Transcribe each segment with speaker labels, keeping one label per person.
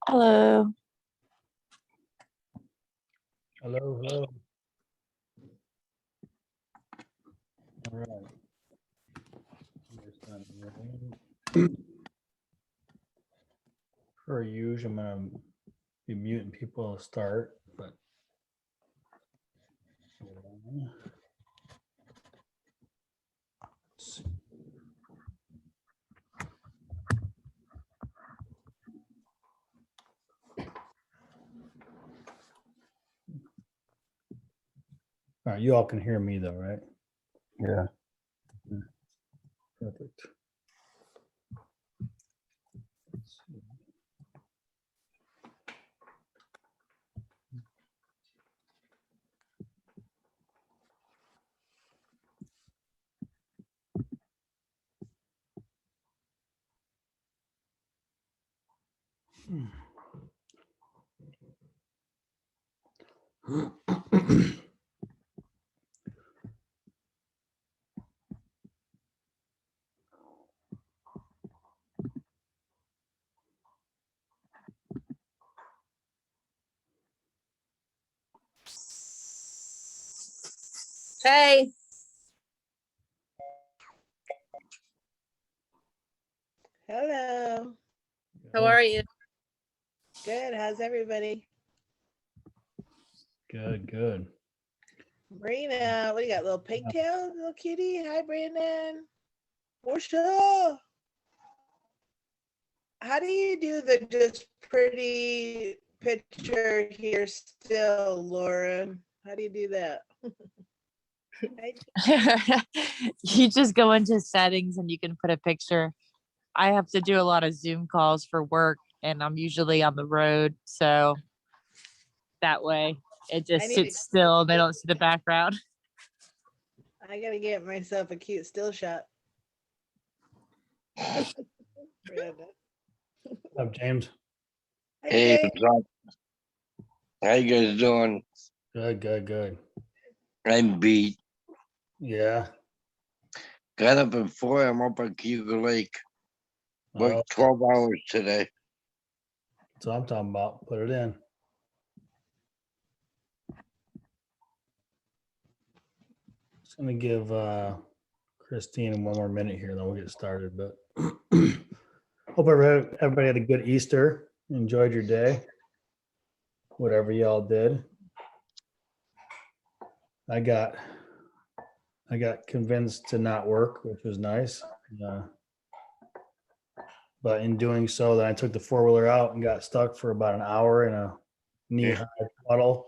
Speaker 1: Hello.
Speaker 2: Hello, hello. All right. Per usual, I'm gonna be muting people to start, but let's see. All right, you all can hear me though, right?
Speaker 3: Yeah.
Speaker 2: Perfect. Let's see.
Speaker 1: Hey.
Speaker 4: Hello.
Speaker 1: How are you?
Speaker 4: Good. How's everybody?
Speaker 2: Good, good.
Speaker 4: Marina, what do you got? Little pigtail, little kitty. Hi, Brandon. Portia. How do you do the just pretty picture here still, Lauren? How do you do that?
Speaker 1: You just go into settings and you can put a picture. I have to do a lot of Zoom calls for work and I'm usually on the road. So that way it just sits still and they don't see the background.
Speaker 4: I gotta get myself a cute still shot. Brandon.
Speaker 2: What's up, James?
Speaker 4: Hi,
Speaker 3: Hey,
Speaker 4: Jay.
Speaker 3: what's up? How you guys doing?
Speaker 2: Good, good, good.
Speaker 3: I'm beat.
Speaker 2: Yeah.
Speaker 3: Got up at 4. I'm up at Cuba Lake.
Speaker 2: Oh,
Speaker 3: Worked 12 hours today.
Speaker 2: that's what I'm talking about. Put it in. Just gonna give Christine one more minute here, then we'll get started. But hope everybody had a good Easter. Enjoyed your day, whatever y'all did. I got convinced to not work, which was nice. But in doing so, then I took the four-wheeler out and got stuck for about an hour in a knee-high puddle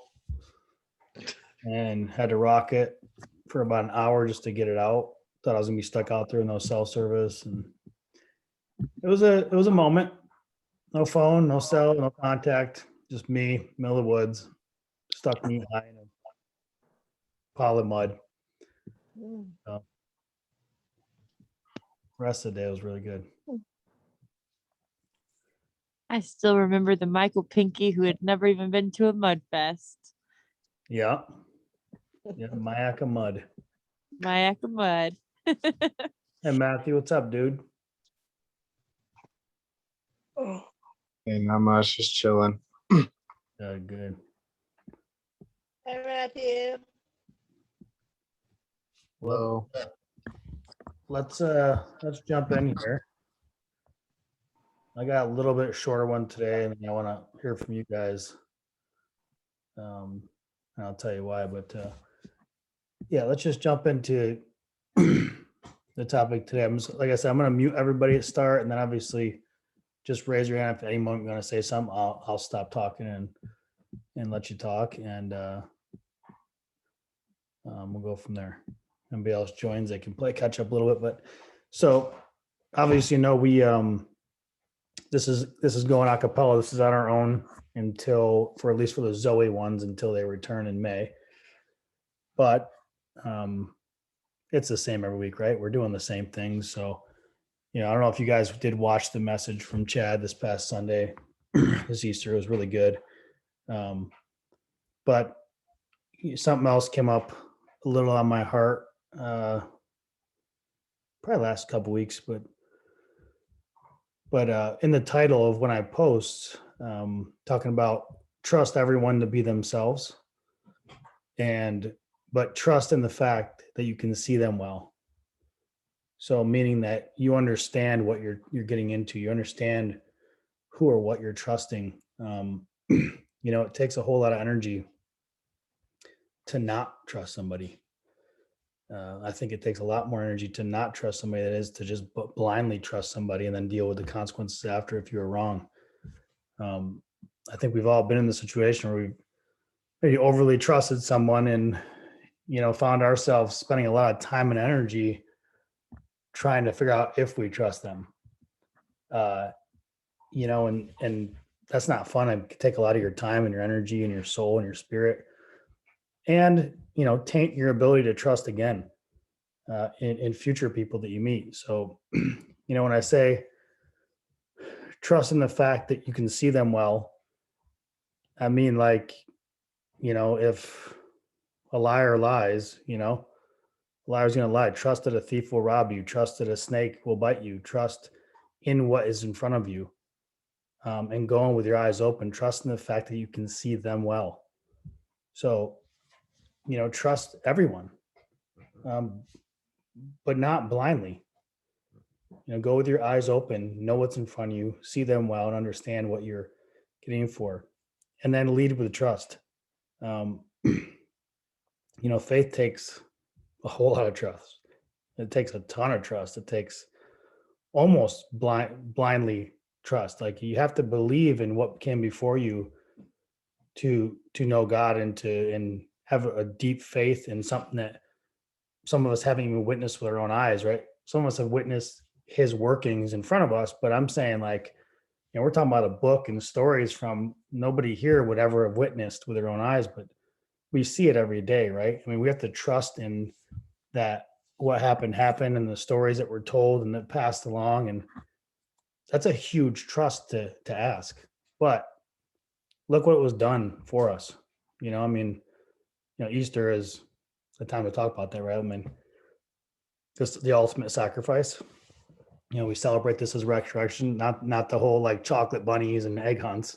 Speaker 2: and had to rock it for about an hour just to get it out. Thought I was gonna be stuck out there with no cell service, and it was a moment. No phone, no cell, no contact, just me, middle of the woods, stuck knee high in a pile of mud.
Speaker 4: Mm.
Speaker 2: So, rest of the day was really good.
Speaker 1: I still remember the Michael Pinky who had never even been to a mud fest.
Speaker 2: Yeah. Yeah, Mayaka mud.
Speaker 1: Mayaka mud.
Speaker 2: Hey Matthew, what's up, dude?
Speaker 5: Hey, not much, just chilling.
Speaker 2: Good.
Speaker 4: Hi, Matthew.
Speaker 5: Hello.
Speaker 2: Let's jump in here. I got a little bit shorter one today, and I want to hear from you guys. And I'll tell you why. But yeah, let's just jump into the topic today. Like I said, I'm going to mute everybody at start, and then obviously just raise your hand if anyone's going to say something. I'll stop talking and let you talk, and we'll go from there. Anybody else joins, they can play catch up a little bit. But so obviously, we this is going a cappella. This is on our own until, for at least for the Zoe ones, until they return in May. But it's the same every week, right? We're doing the same things. So, I don't know if you guys did watch the message from Chad this past Sunday. His Easter was really good. But something else came up a little on my heart, probably last couple weeks, but in the title of when I post, talking about trust everyone to be themselves, but trust in the fact that you can see them well. So meaning that you understand what you're getting into, you understand who or what you're trusting. It takes a whole lot of energy to not trust somebody. I think it takes a lot more energy to not trust somebody than it is to just blindly trust somebody and then deal with the consequences after if you were wrong. I think we've all been in the situation where we've maybe overly trusted someone and, found ourselves spending a lot of time and energy trying to figure out if we trust them. And that's not fun. It can take a lot of your time and your energy and your soul and your spirit and, taint your ability to trust again in future people that you meet. So, when I say trust in the fact that you can see them well, I mean, like, if a liar lies, a liar's going to lie. Trust that a thief will rob you. Trust that a snake will bite you. Trust in what is in front of you, and going with your eyes open. Trust in the fact that you can see them well. So, trust everyone, but not blindly. Go with your eyes open, know what's in front of you, see them well, and understand what you're getting for, and then lead with trust. Faith takes a whole lot of trust. It takes a ton of trust. It takes almost blindly trust. Like you have to believe in what came before you to know God and have a deep faith in something that some of us haven't even witnessed with our own eyes, right? Some of us have witnessed his workings in front of us, but I'm saying like, we're talking about a book and stories from nobody here would ever have witnessed with their own eyes, but we see it every day, right? I mean, we have to trust in that what happened and the stories that were told and that passed along. And that's a huge trust to ask. But look what was done for us. Easter is the time to talk about that, right? I mean, just the ultimate sacrifice. We celebrate this as resurrection, not the whole like chocolate bunnies and egg hunts,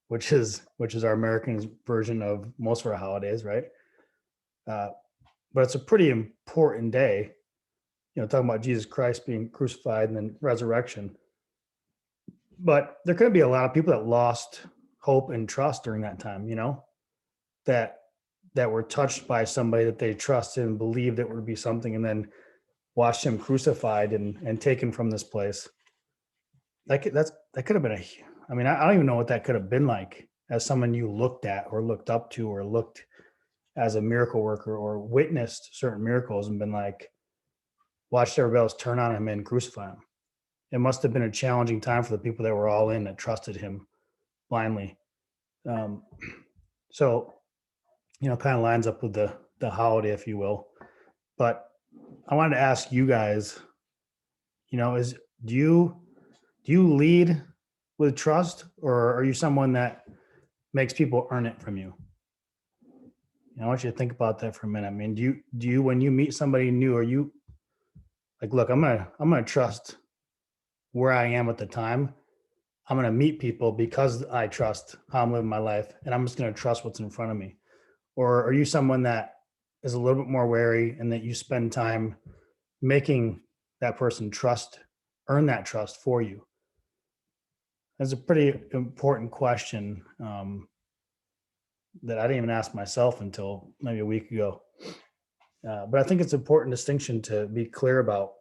Speaker 2: which is our American version of most of our holidays, right? But it's a pretty important day, talking about Jesus Christ being crucified and then resurrection. But there could be a lot of people that lost hope and trust during that time, that were touched by somebody that they trusted and believed it would be something, and then watched him crucified and taken from this place. That could have been I don't even know what that could have been like as someone you looked at or looked up to or looked as a miracle worker or witnessed certain miracles and been like, watched everybody else turn on him and crucify him. It must have been a challenging time for the people that were all in that trusted him blindly. So, kind of lines up with the holiday, if you will. But I wanted to ask you guys, do you lead with trust, or are you someone that makes people earn it from you? I want you to think about that for a minute. I mean, do you when you meet somebody new, are you like, look, I'm gonna trust where I am at the time. I'm gonna meet people because I trust how I'm living my life, and I'm just gonna trust what's in front of me? Or are you someone that is a little bit more wary and that you spend time making that person earn that trust for you? That's a pretty important question that I didn't even ask myself until maybe a week ago. But I think it's an important distinction to be clear about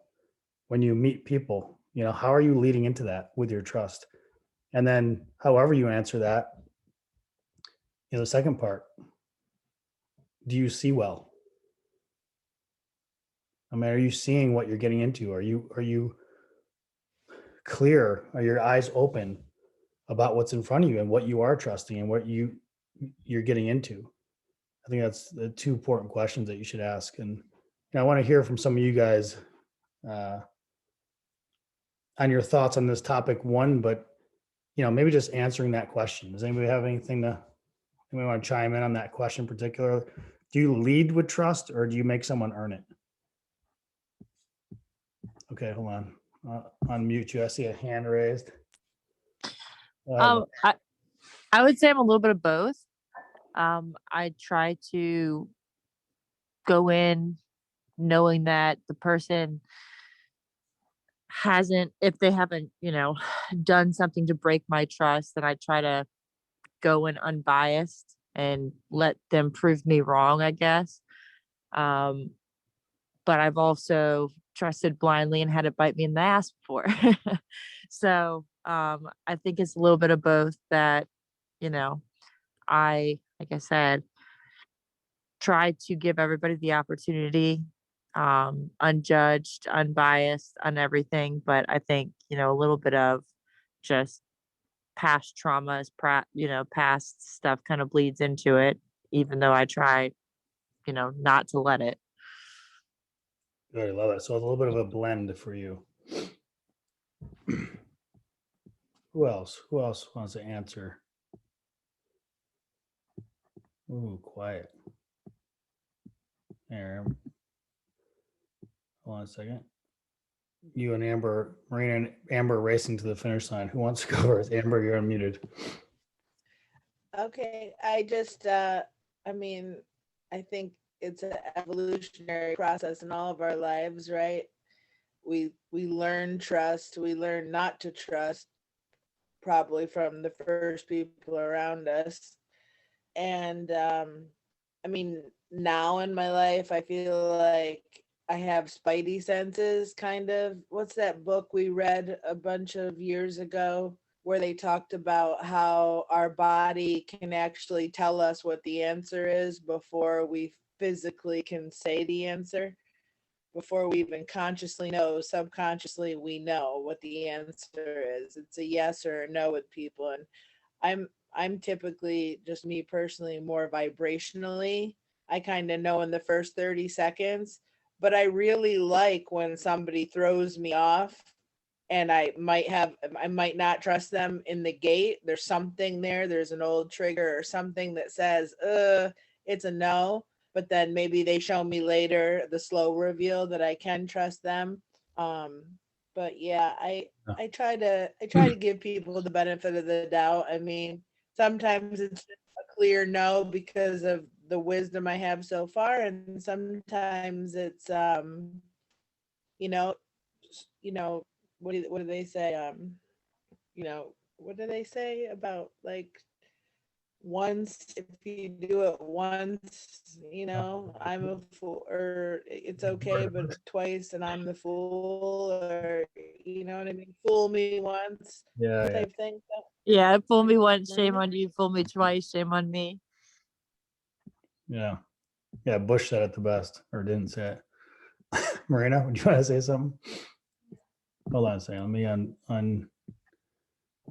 Speaker 2: when you meet people. How are you leading into that with your trust? And then however you answer that, the second part, do you see well? I mean, are you seeing what you're getting into? Are you clear? Are your eyes open about what's in front of you and what you are trusting and what you're getting into? I think that's the two important questions that you should ask. And I want to hear from some of you guys on your thoughts on this topic one, but maybe just answering that question. Does anybody have anything anybody want to chime in on that question in particular? Do you lead with trust, or do you make someone earn it? Okay, hold on. Unmute you. I see a hand raised.
Speaker 1: I I would say I'm a little bit of both. I try to go in knowing that the person hasn't, if they haven't, done something to break my trust, then I try to go in unbiased and let them prove me wrong, I guess. Um, but I've also trusted blindly and had it bite me in the ass before. So I think it's a little bit of both that, you know, like I said, try to give everybody the opportunity, unjudged, unbiased on everything. But I think, a little bit of just past traumas, past stuff kind of bleeds into it, even though I try, not to let it.
Speaker 2: Good, I love it. So it's a little bit of a blend for you. Who else? Who else wants to answer? Ooh, quiet. There. Hold on a second. You and Amber, Marina and Amber racing to the finish line. Who wants to go first? Amber, you're unmuted.
Speaker 4: Okay, I mean, I think it's an evolutionary process in all of our lives, right? We learn trust, we learn not to trust, probably from the first people around us. And I mean, now in my life, I feel like I have spidey senses, kind of. What's that book we read a bunch of years ago where they talked about how our body can actually tell us what the answer is before we physically can say the answer? Before we even consciously know, subconsciously we know what the answer is. It's a yes or a no with people. And I'm typically, just me personally, more vibrationally. I kind of know in the first 30 seconds, but I really like when somebody throws me off and I might not trust them in the gate. There's something there. There's an old trigger or something that says, it's a no. But then maybe they show me later the slow reveal that I can trust them. But yeah, I try to give people the benefit of the doubt. I mean, sometimes it's just a clear no because of the wisdom I have so far, and sometimes it's you know, what do they say? What do they say about like once, if you do it once, I'm a fool, or it's okay, but twice and I'm the fool, or you know what I mean? Fool me once,
Speaker 2: Yeah, yeah.
Speaker 4: type thing.
Speaker 1: Yeah, fool me once, shame on you. Fool me twice, shame on me.
Speaker 2: Yeah. Yeah, Bush said it the best, or didn't say it. Marina, would you want to say something? Hold on a second. Let me unmute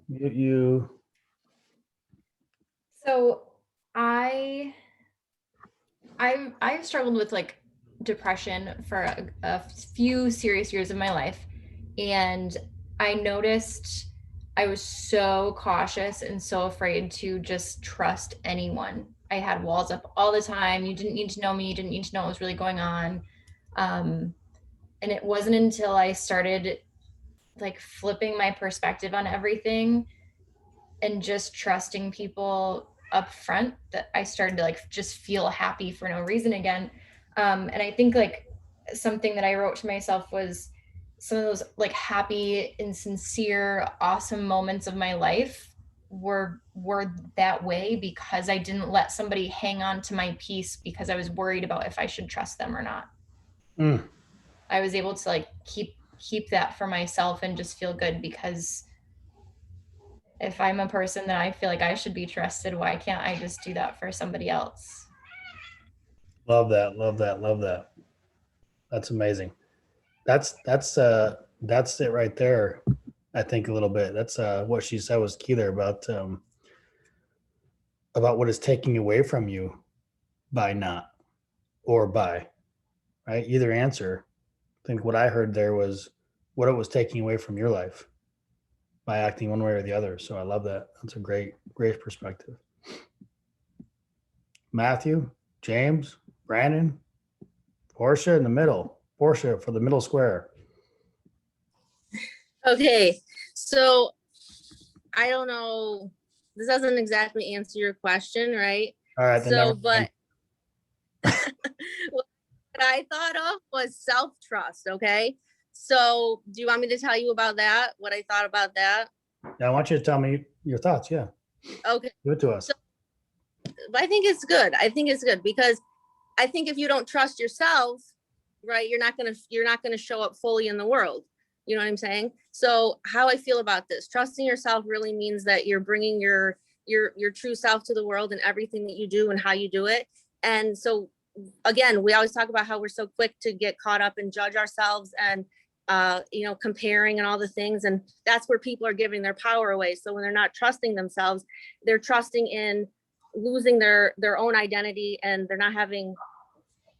Speaker 2: you.
Speaker 6: So I've struggled with like depression for a few serious years of my life, and I noticed I was so cautious and so afraid to just trust anyone. I had walls up all the time. You didn't need to know me. You didn't need to know what was really going on. And it wasn't until I started like flipping my perspective on everything and just trusting people up front that I started to like just feel happy for no reason again. And I think like something that I wrote to myself was some of those like happy and sincere, awesome moments of my life were that way because I didn't let somebody hang on to my peace because I was worried about if I should trust them or not.
Speaker 2: Mm.
Speaker 6: I was able to like keep that for myself and just feel good, because if I'm a person that I feel like I should be trusted, why can't I just do that for somebody else?
Speaker 2: Love that. Love that. Love that. That's amazing. That's it right there. I think a little bit. That's what she said was key there about what is taking away from you by not, or by, right? Either answer. I think what I heard there was what it was taking away from your life by acting one way or the other. So I love that. That's a great perspective. Matthew, James, Brandon, Portia in the middle. Portia for the middle square.
Speaker 7: Okay, so I don't know this doesn't exactly answer your question, right?
Speaker 2: All right. Then
Speaker 7: So,
Speaker 2: never
Speaker 7: but
Speaker 2: mind.
Speaker 7: what I thought of was self-trust, okay? So do you want me to tell you about that? What I thought about that?
Speaker 2: Yeah, I want you to tell me your thoughts. Yeah.
Speaker 7: Okay.
Speaker 2: Give it to us.
Speaker 7: So- But I think it's good. I think it's good because I think if you don't trust yourself, right, you're not gonna show up fully in the world. You know what I'm saying? So how I feel about this, trusting yourself really means that you're bringing your true self to the world and everything that you do and how you do it. And so again, we always talk about how we're so quick to get caught up and judge ourselves and comparing and all the things, and that's where people are giving their power away. So when they're not trusting themselves, they're trusting in losing their own identity, and they're not having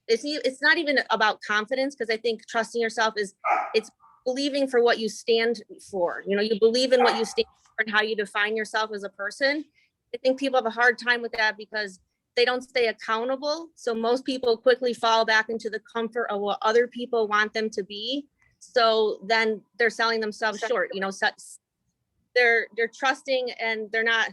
Speaker 7: it's not even about confidence, because I think trusting yourself is it's believing for what you stand for. You know, you believe in what you stand for and how you define yourself as a person. I think people have a hard time with that because they don't stay accountable. So most people quickly fall back into the comfort of what other people want them to be. So then they're selling themselves short. You know, so they're trusting and they're not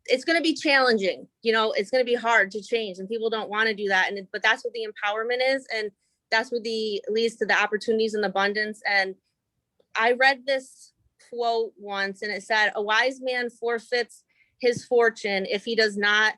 Speaker 7: it's going to be challenging. You know, it's going to be hard to change, and people don't want to do that. And but that's what the empowerment is, and that's what leads to the opportunities and abundance. And I read this quote once, and it said, "A wise man forfeits his fortune if he does not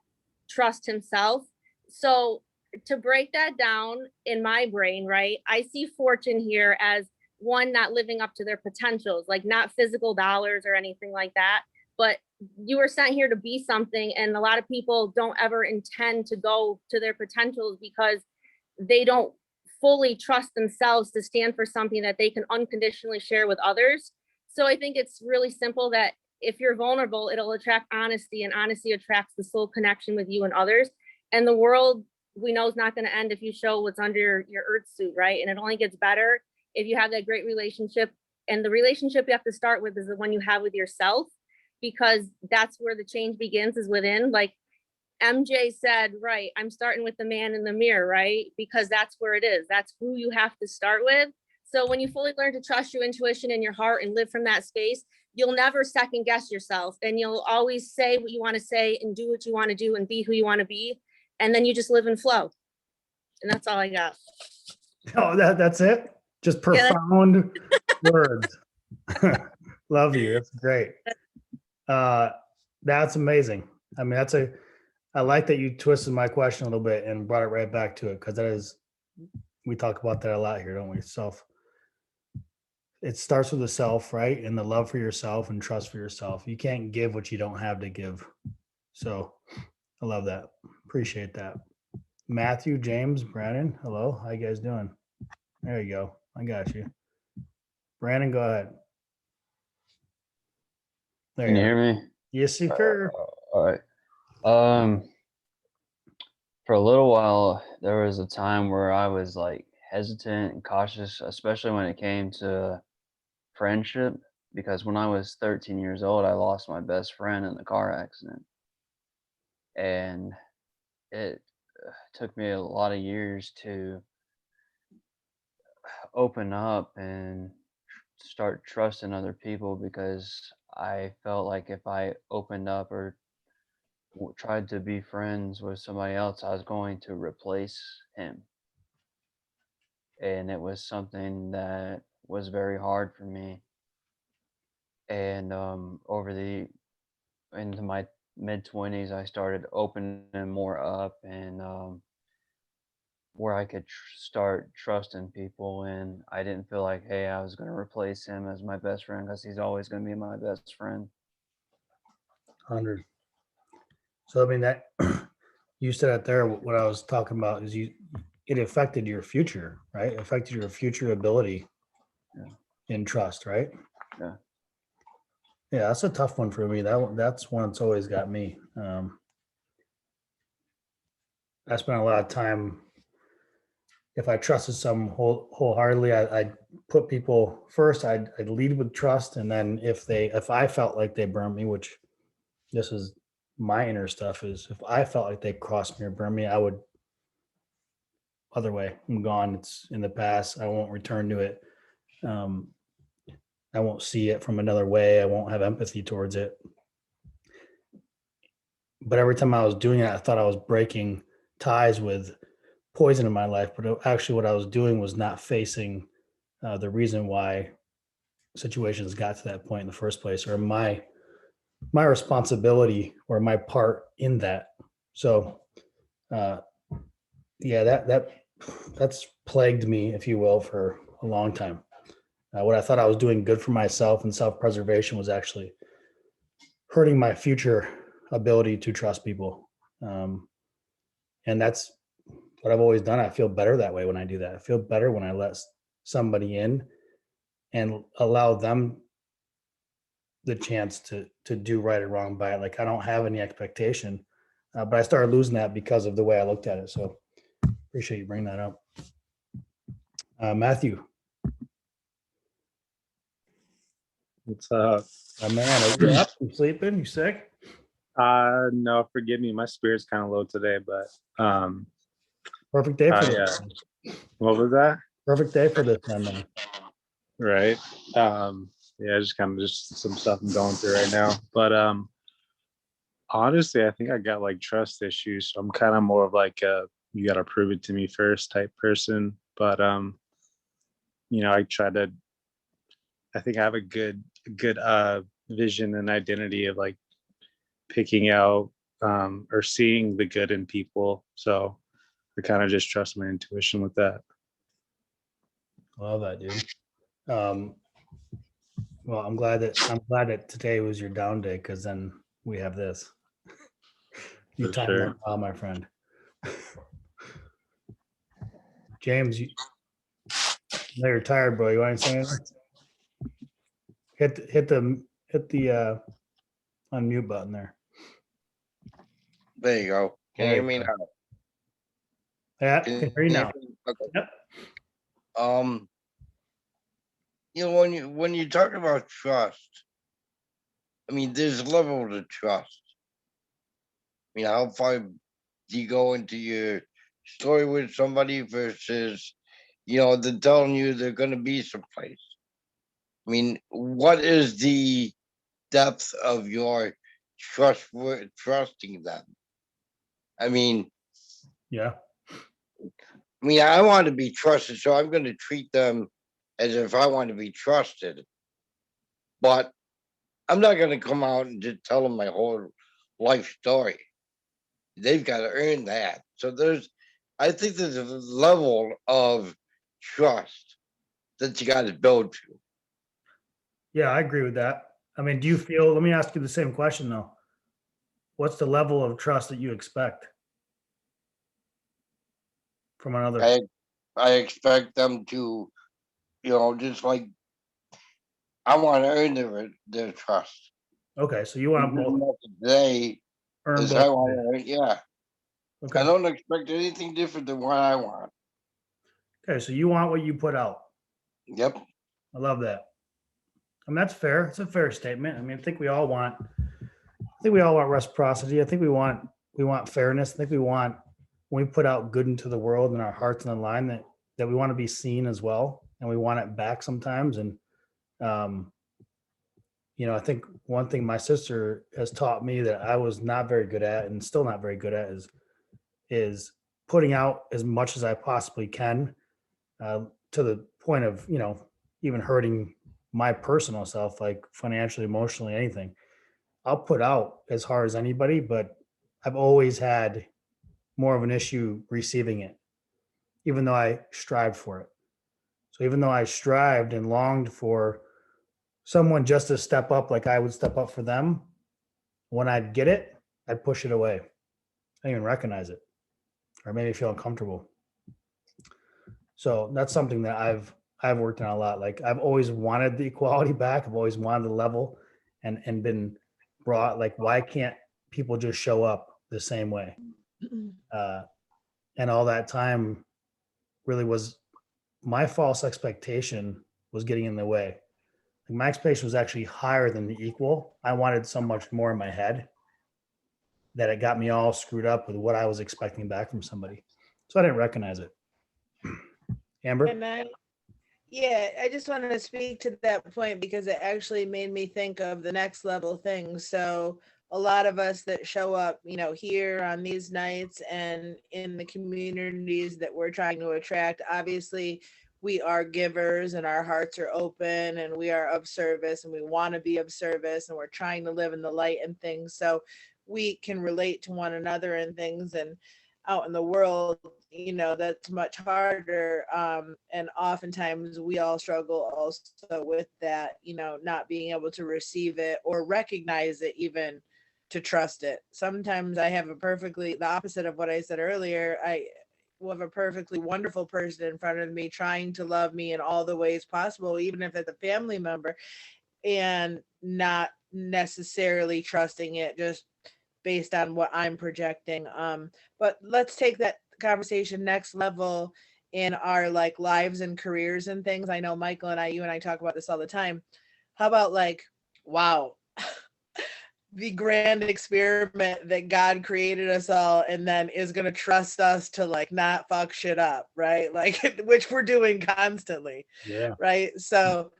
Speaker 7: trust himself." So to break that down in my brain, right, I see fortune here as one, not living up to their potentials, like not physical dollars or anything like that, but you were sent here to be something. And a lot of people don't ever intend to go to their potentials because they don't fully trust themselves to stand for something that they can unconditionally share with others. So I think it's really simple that if you're vulnerable, it'll attract honesty, and honesty attracts the soul connection with you and others. And the world, we know, is not going to end if you show what's under your earth suit, right? And it only gets better if you have that great relationship. And the relationship you have to start with is the one you have with yourself, because that's where the change begins, is within. Like MJ said, right, I'm starting with the man in the mirror, right? Because that's where it is. That's who you have to start with. So when you fully learn to trust your intuition and your heart and live from that space, you'll never second guess yourself, and you'll always say what you want to say and do what you want to do and be who you want to be. And then you just live and flow. And that's all I got.
Speaker 2: Oh, that's it? Just profound words. Love you. That's great. That's amazing. I mean, I like that you twisted my question a little bit and brought it right back to it, because that is, we talk about that a lot here, don't we? It starts with the self, right? And the love for yourself and trust for yourself. You can't give what you don't have to give. So I love that. Appreciate that. Matthew, James, Brandon, hello. How you guys doing? There you go. I got you. Brandon, go ahead. There
Speaker 8: Can you
Speaker 2: are.
Speaker 8: hear me?
Speaker 2: Yes, sir.
Speaker 8: All right. For a little while, there was a time where I was like hesitant and cautious, especially when it came to friendship, because when I was 13 years old, I lost my best friend in a car accident. And it took me a lot of years to open up and start trusting other people, because I felt like if I opened up or tried to be friends with somebody else, I was going to replace him. And it was something that was very hard for me. And into my mid-20s, I started opening more up, and where I could start trusting people, and I didn't feel like, hey, I was going to replace him as my best friend, because he's always going to be my best friend.
Speaker 2: 100. So I mean, that you said it there. What I was talking about is it affected your future, right? It affected your future ability in trust, right?
Speaker 8: Yeah.
Speaker 2: Yeah, that's a tough one for me. That's one that's always got me. I spent a lot of time. If I trusted someone wholeheartedly, I'd put people first. I'd lead with trust, and then if I felt like they burned me, which this is my inner stuff, is if I felt like they crossed me or burned me, I would other way. I'm gone. It's in the past. I won't return to it. I won't see it from another way. I won't have empathy towards it. But every time I was doing it, I thought I was breaking ties with poison in my life. But actually, what I was doing was not facing the reason why situations got to that point in the first place, or my responsibility or my part in that. So, yeah, that's plagued me, if you will, for a long time. What I thought I was doing good for myself and self-preservation was actually hurting my future ability to trust people. And that's what I've always done. I feel better that way when I do that. I feel better when I let somebody in and allow them the chance to do right or wrong by it. Like, I don't have any expectation, but I started losing that because of the way I looked at it. So appreciate you bringing that up. Matthew.
Speaker 5: What's up?
Speaker 2: Man, are you up? You sleeping? You sick?
Speaker 5: No, forgive me. My spirit's kind of low today, but
Speaker 2: Perfect day for this.
Speaker 5: What was that?
Speaker 2: Perfect day for this, man.
Speaker 5: Right. Yeah, just some stuff I'm going through right now. But honestly, I think I got like trust issues. So I'm kind of more of like a you gotta prove it to me first type person. But I think I have a good vision and identity of like picking out or seeing the good in people. So I kind of just trust my intuition with that.
Speaker 2: Love that, dude. Well, I'm glad that today was your down day, because then we have this. You
Speaker 5: For
Speaker 2: timed
Speaker 5: sure.
Speaker 2: that well, my friend. James, you know you're tired, bro. You want to say anything? Hit the unmute button there.
Speaker 3: There you go. Can you hear me now?
Speaker 2: Yeah, I can hear you now.
Speaker 3: Okay.
Speaker 2: Yep.
Speaker 3: When you talk about trust, I mean, there's levels of trust. I mean, how far do you go into your story with somebody versus, they're telling you they're going to be someplace? I mean, what is the depth of your trusting them? I mean,
Speaker 2: Yeah.
Speaker 3: I want to be trusted, so I'm going to treat them as if I want to be trusted. But I'm not going to come out and just tell them my whole life story. They've got to earn that. So I think there's a level of trust that you got to build to.
Speaker 2: Yeah, I agree with that. I mean, do you feel, let me ask you the same question though. What's the level of trust that you expect from another?
Speaker 3: I expect them to, just like I want to earn their trust.
Speaker 2: Okay, so you want both.
Speaker 3: They
Speaker 2: Earn
Speaker 3: is
Speaker 2: both.
Speaker 3: I want to, yeah.
Speaker 2: Okay.
Speaker 3: I don't expect anything different than what I want.
Speaker 2: Okay, so you want what you put out.
Speaker 3: Yep.
Speaker 2: I love that. I mean, that's fair. It's a fair statement. I mean, I think we all want reciprocity. I think we want fairness. I think when we put out good into the world and our hearts on the line, that we want to be seen as well, and we want it back sometimes. And I think one thing my sister has taught me that I was not very good at, and still not very good at, is putting out as much as I possibly can, to the point of even hurting my personal self, like financially, emotionally, anything. I'll put out as hard as anybody, but I've always had more of an issue receiving it, even though I strived for it. So even though I strived and longed for someone just to step up like I would step up for them, when I'd get it, I'd push it away. I didn't even recognize it, or it made me feel uncomfortable. So that's something that I've worked on a lot. Like, I've always wanted the equality back. I've always wanted the level, and been brought, like, why can't people just show up the same way? And all that time really was my false expectation was getting in the way. Like, my expectation was actually higher than the equal. I wanted so much more in my head that it got me all screwed up with what I was expecting back from somebody. So I didn't recognize it. Amber?
Speaker 4: Yeah, I just wanted to speak to that point because it actually made me think of the next level things. So a lot of us that show up, here on these nights and in the communities that we're trying to attract, obviously we are givers and our hearts are open and we are of service and we want to be of service and we're trying to live in the light and things. So we can relate to one another and things, and out in the world, that's much harder. And oftentimes we all struggle also with that, not being able to receive it or recognize it, even to trust it. Sometimes I have the opposite of what I said earlier. I will have a perfectly wonderful person in front of me trying to love me in all the ways possible, even if it's a family member, and not necessarily trusting it just based on what I'm projecting. But let's take that conversation next level in our like lives and careers and things. I know Michael and you and I talk about this all the time. How about like, wow, the grand experiment that God created us all and then is going to trust us to like not fuck shit up, right? Like, which we're doing constantly.
Speaker 2: Yeah.
Speaker 4: Right. So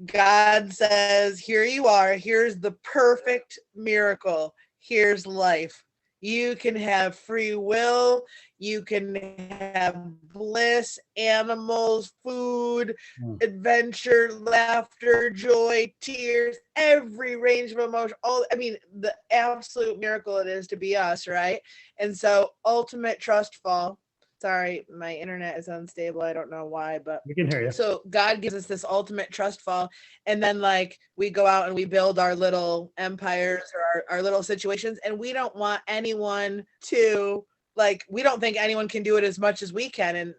Speaker 4: God says, here you are. Here's the perfect miracle. Here's life. You can have free will. You can have bliss, animals, food, adventure, laughter, joy, tears, every range of emotion. The absolute miracle it is to be us, right? And so, ultimate trust fall. Sorry, my internet is unstable. I don't know why, but
Speaker 2: We can hear you.
Speaker 4: so God gives us this ultimate trust fall. And then like we go out and we build our little empires or our little situations. And we don't want anyone to we don't think anyone can do it as much as we can. And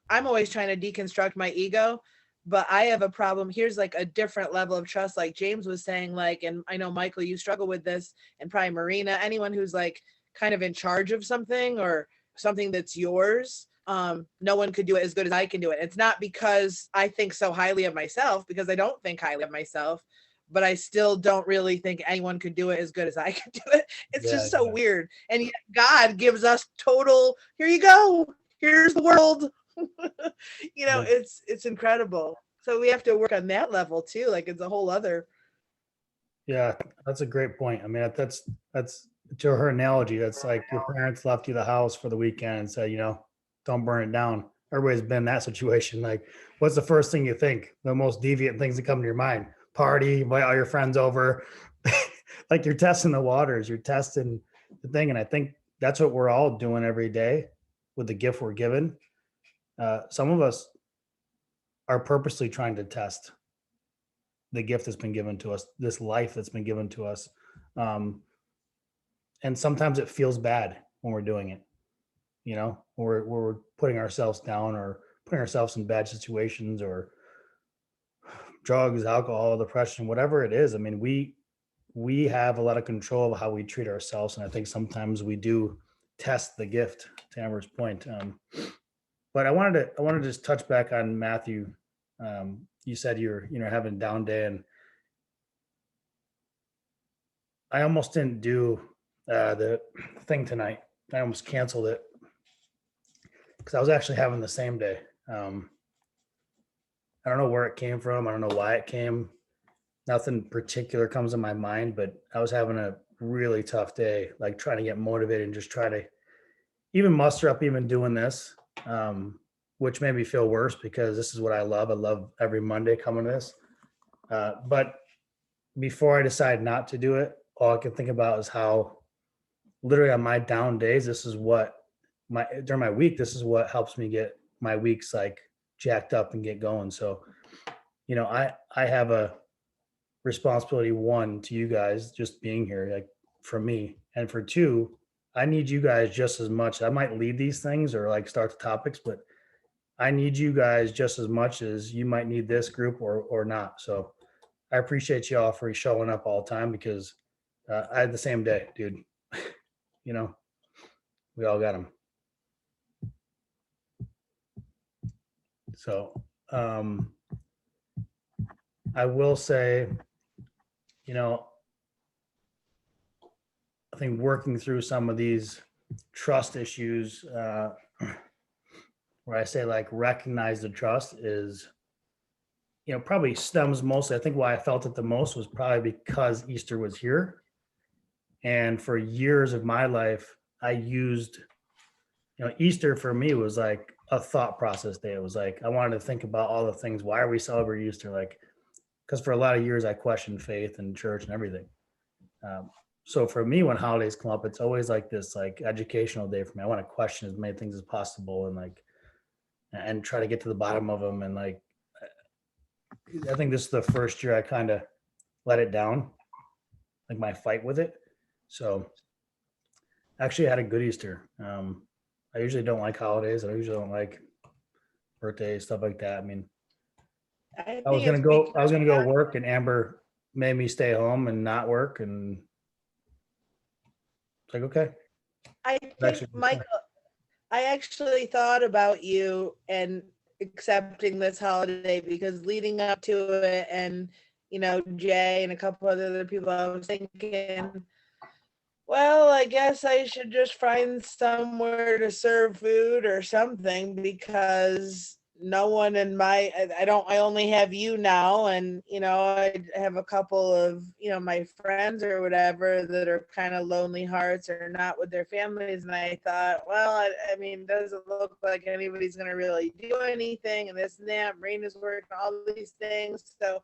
Speaker 4: I'm always trying to deconstruct my ego, but I have a problem. Here's like a different level of trust. Like James was saying, and I know Michael, you struggle with this, and probably Marina, anyone who's like kind of in charge of something or something that's yours. No one could do it as good as I can do it. It's not because I think so highly of myself, because I don't think highly of myself, but I still don't really think anyone could do it as good as I can do it. It's just so weird. And yet God gives us total, here you go. Here's the world. It's incredible. So we have to work on that level too. Like it's a whole other.
Speaker 2: Yeah, that's a great point. I mean, that's to her analogy. That's like your parents left you the house for the weekend and said, don't burn it down. Everybody's been in that situation. Like, what's the first thing you think? The most deviant things that come to your mind? Party, invite all your friends over. Like you're testing the waters, you're testing the thing. And I think that's what we're all doing every day with the gift we're given. Some of us are purposely trying to test the gift that's been given to us, this life that's been given to us. And sometimes it feels bad when we're doing it, we're putting ourselves down or putting ourselves in bad situations or drugs, alcohol, depression, whatever it is. I mean, we have a lot of control of how we treat ourselves. And I think sometimes we do test the gift, to Amber's point. But I wanted to just touch back on Matthew. You said you're having a down day, and I almost didn't do the thing tonight. I almost canceled it because I was actually having the same day. I don't know where it came from. I don't know why it came. Nothing particular comes to my mind, but I was having a really tough day, like trying to get motivated and just try to even muster up even doing this, which made me feel worse because this is what I love. I love every Monday coming to this. But before I decide not to do it, all I can think about is how literally on my down days, this is what during my week, this is what helps me get my weeks like jacked up and get going. So, I have a responsibility, one, to you guys just being here, like for me, and for two, I need you guys just as much. I might lead these things or like start the topics, but I need you guys just as much as you might need this group or not. So I appreciate y'all for showing up all the time because I had the same day, dude. We all got them. So I will say, I think working through some of these trust issues, where I say like recognize the trust is probably stems mostly, I think why I felt it the most was probably because Easter was here. And for years of my life, I used, Easter for me was like a thought process day. It was like, I wanted to think about all the things. Why are we celebrating Easter? Like, because for a lot of years I questioned faith and church and everything. So for me, when holidays come up, it's always like this like educational day for me. I want to question as many things as possible and try to get to the bottom of them. And like, I think this is the first year I kind of let it down, like my fight with it. So actually I had a good Easter. I usually don't like holidays. I usually don't like birthdays, stuff like that. I mean, I was gonna go work, and Amber made me stay home and not work, and it's like, okay.
Speaker 4: I think, Michael, I actually thought about you and accepting this holiday because leading up to it, and Jay and a couple other people, I was thinking, well, I guess I should just find somewhere to serve food or something, because no one in I only have you now, and I have a couple of my friends or whatever that are kind of lonely hearts or not with their families, and I thought, well, I mean, doesn't look like anybody's gonna really do anything, and this and that. Marina's working, all these things, so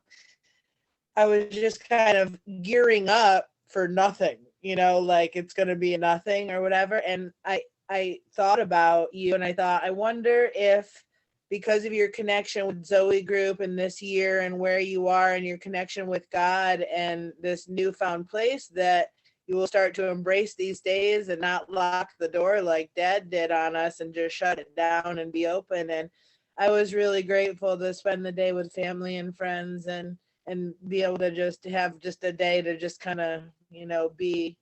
Speaker 4: I was just kind of gearing up for nothing, like it's going to be nothing or whatever. And I thought about you, and I thought, I wonder if, because of your connection with Zoe Group and this year and where you are and your connection with God and this newfound place, that you will start to embrace these days and not lock the door like Dad did on us and just shut it down and be open. And I was really grateful to spend the day with family and friends and be able to just have just a day to just kind of, be.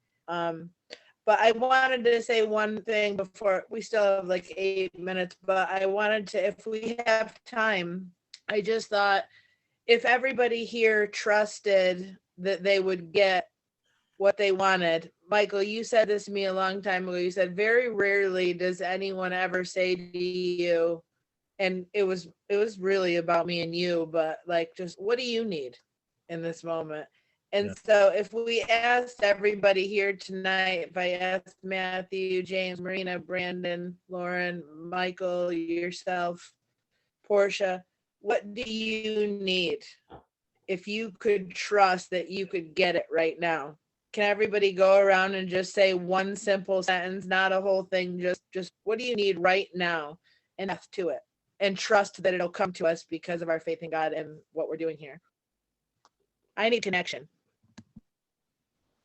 Speaker 4: But I wanted to say one thing before, we still have like 8 minutes, but I wanted to, if we have time, I just thought, if everybody here trusted that they would get what they wanted. Michael, you said this to me a long time ago. You said, very rarely does anyone ever say to you, and it was really about me and you, but like, just what do you need in this moment? And
Speaker 2: Yeah.
Speaker 4: so if we asked everybody here tonight, if I asked Matthew, James, Marina, Brandon, Lauren, Michael, yourself, Portia, what do you need? If you could trust that you could get it right now, can everybody go around and just say one simple sentence, not a whole thing, just what do you need right now? And to it, and trust that it'll come to us because of our faith in God and what we're doing here. I need connection.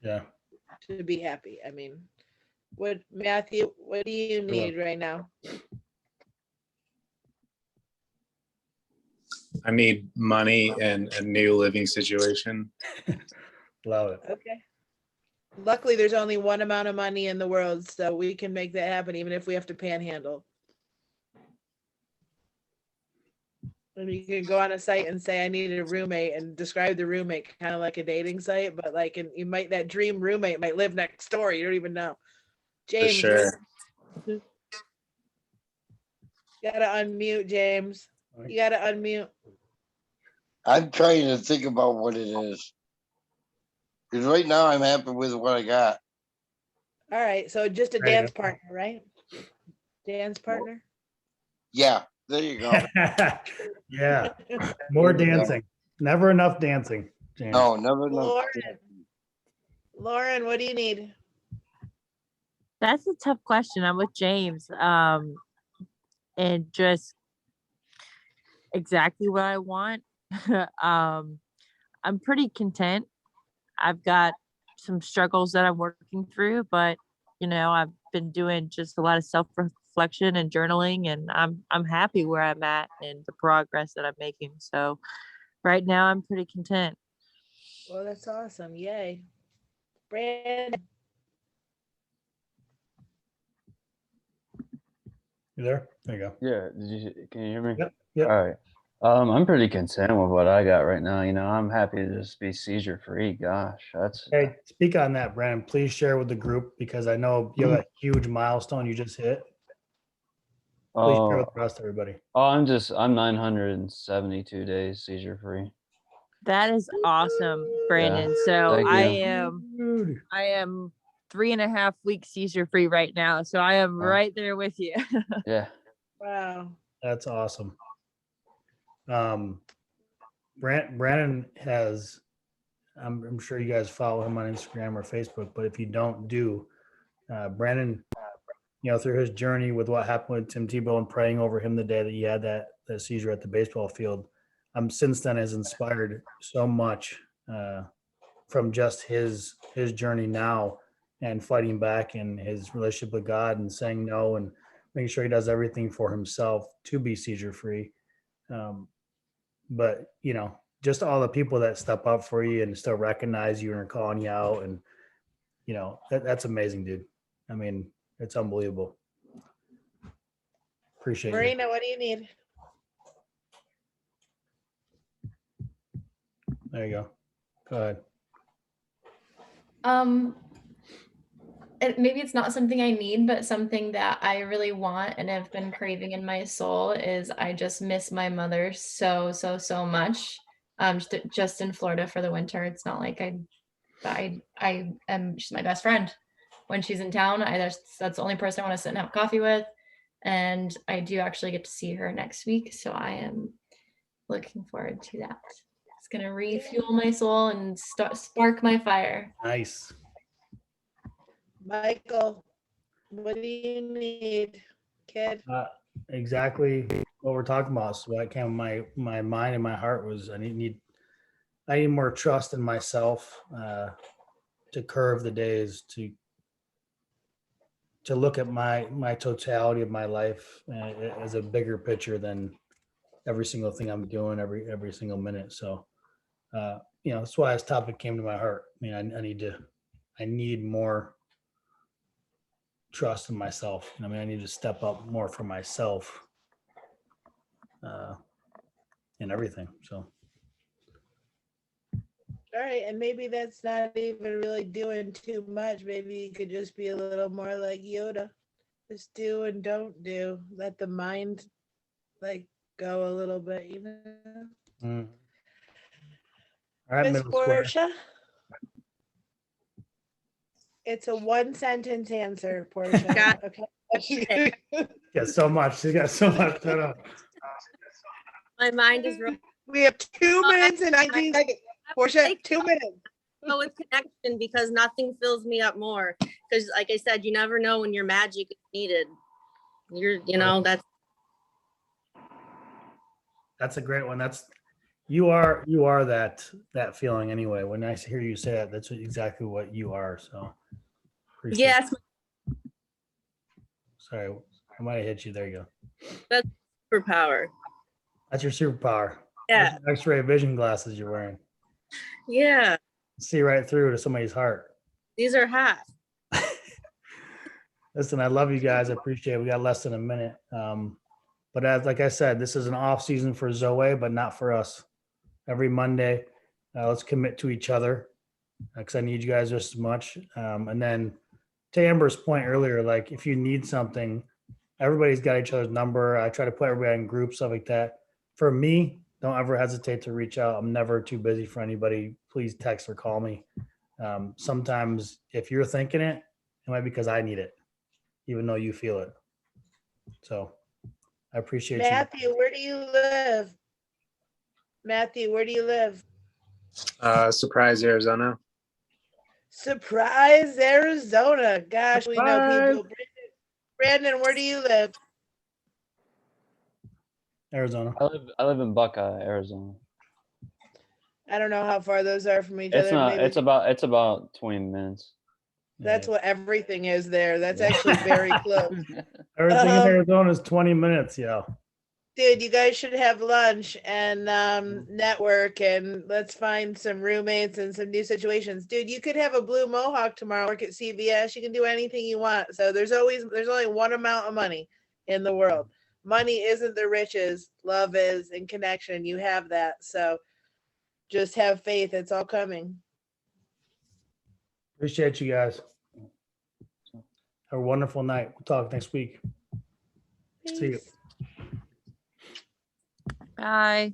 Speaker 2: Yeah.
Speaker 4: To be happy. I mean, Matthew, what do you need right now?
Speaker 5: I need money and a new living situation.
Speaker 2: Love it.
Speaker 4: Okay. Luckily, there's only one amount of money in the world, so we can make that happen, even if we have to panhandle. And you can go on a site and say, I need a roommate, and describe the roommate kind of like a dating site, but like, and you might, that dream roommate might live next door. You don't even know. James,
Speaker 5: For sure.
Speaker 4: You gotta unmute, James. You gotta unmute.
Speaker 3: I'm trying to think about what it is. Because right now I'm happy with what I got.
Speaker 4: All right, so just a
Speaker 2: There you
Speaker 4: dance
Speaker 2: go.
Speaker 4: partner, right? Dance partner.
Speaker 3: Yeah, there you go.
Speaker 2: Yeah. More
Speaker 3: There you go.
Speaker 2: dancing. Never enough dancing, James.
Speaker 3: No, never know.
Speaker 4: Lauren, what do you need?
Speaker 1: That's a tough question. I'm with James. And just exactly what I want. I'm pretty content. I've got some struggles that I'm working through, but I've been doing just a lot of self-reflection and journaling, and I'm happy where I'm at and the progress that I'm making. So right now I'm pretty content.
Speaker 4: Well, that's awesome. Yay. Brandon.
Speaker 2: You there? There you go.
Speaker 8: Yeah, can you hear me?
Speaker 2: Yep. Yep.
Speaker 8: All right. I'm pretty content with what I got right now. I'm happy to just be seizure free. Gosh, that's
Speaker 2: Hey, speak on that, Brandon. Please share with the group, because I know you have a huge milestone you just hit. Please share
Speaker 8: Oh,
Speaker 2: with the rest, everybody.
Speaker 8: I'm 972 days seizure free.
Speaker 1: That is awesome, Brandon. So
Speaker 8: Thank
Speaker 1: I
Speaker 8: you.
Speaker 1: am 3.5 weeks seizure free right now. So I am
Speaker 8: Wow.
Speaker 1: right there with you.
Speaker 8: Yeah.
Speaker 4: Wow.
Speaker 2: That's awesome. Brandon has, I'm sure you guys follow him on Instagram or Facebook, but if you don't Brandon, through his journey with what happened with Tim Tebow and praying over him the day that he had that seizure at the baseball field, since then has inspired so much from just his journey now and fighting back and his relationship with God and saying no and making sure he does everything for himself to be seizure free. But just all the people that step up for you and still recognize you and are calling you out, and that's amazing, dude. I mean, it's unbelievable. Appreciate you.
Speaker 4: Marina, what do you need?
Speaker 2: There you go. Go ahead.
Speaker 6: Maybe it's not something I need, but something that I really want and have been craving in my soul is I just miss my mother so much. Just in Florida for the winter. It's not like she's my best friend. When she's in town, that's the only person I want to sit and have coffee with. And I do actually get to see her next week. So I am looking forward to that. It's going to refuel my soul and spark my fire.
Speaker 2: Nice.
Speaker 4: Michael, what do you need, kid?
Speaker 2: Exactly what we're talking about. So what came my mind and my heart was I need more trust in myself to curve the days, to look at my totality of my life as a bigger picture than every single thing I'm doing every single minute. So that's why this topic came to my heart. I mean, I need more trust in myself. I mean, I need to step up more for myself in everything. So.
Speaker 4: All right, and maybe that's not even really doing too much. Maybe you could just be a little more like Yoda. Just do and don't do. Let the mind go a little bit,
Speaker 2: All right,
Speaker 4: Miss
Speaker 2: middle square.
Speaker 4: Portia. It's a one sentence answer, Portia.
Speaker 7: Got
Speaker 4: Okay.
Speaker 2: Got so much. She got so much. Shut up.
Speaker 7: My mind is real.
Speaker 4: We have 2 minutes and 19 seconds. Portia, 2 minutes.
Speaker 7: Go with connection because nothing fills me up more. Because like I said, you never know when your magic is needed.
Speaker 2: That's a great one. You are that feeling anyway. When I hear you say that, that's exactly what you are. So appreciate
Speaker 7: yes,
Speaker 2: it. Sorry, I might have hit you. There you go.
Speaker 7: that's superpower.
Speaker 2: That's your superpower.
Speaker 7: Yeah.
Speaker 2: That's X-ray vision glasses you're wearing.
Speaker 7: Yeah.
Speaker 2: See right through to somebody's heart.
Speaker 7: These are hot.
Speaker 2: Listen, I love you guys. I appreciate it. We got less than a minute. But like I said, this is an off season for Zoe, but not for us. Every Monday, let's commit to each other because I need you guys just as much. And then to Amber's point earlier, like if you need something, everybody's got each other's number. I try to put everybody in groups, stuff like that. For me, don't ever hesitate to reach out. I'm never too busy for anybody. Please text or call me. Sometimes if you're thinking it might be because I need it, even though you feel it. So I appreciate
Speaker 4: Matthew, where do you live? Matthew, where do you live?
Speaker 5: Surprise, Arizona.
Speaker 4: Surprise, Arizona. Gosh, we know people. Brandon, where do you live?
Speaker 2: Arizona.
Speaker 8: I live in Buckeye, Arizona.
Speaker 4: I don't know how far those are from each
Speaker 8: It's
Speaker 4: other.
Speaker 8: not.
Speaker 4: Maybe
Speaker 8: It's about 20 minutes.
Speaker 4: that's what everything is there. That's actually very close.
Speaker 2: Everything in Arizona is 20 minutes. Yeah.
Speaker 4: Dude, you guys should have lunch and network, and let's find some roommates and some new situations. Dude, you could have a blue mohawk tomorrow, work at CVS. You can do anything you want. So there's only one amount of money in the world. Money isn't the riches, love is, and connection. You have that. So just have faith. It's all coming.
Speaker 2: Appreciate you guys. Have a wonderful night. We'll talk next week.
Speaker 4: Peace.
Speaker 2: See you.
Speaker 1: Bye.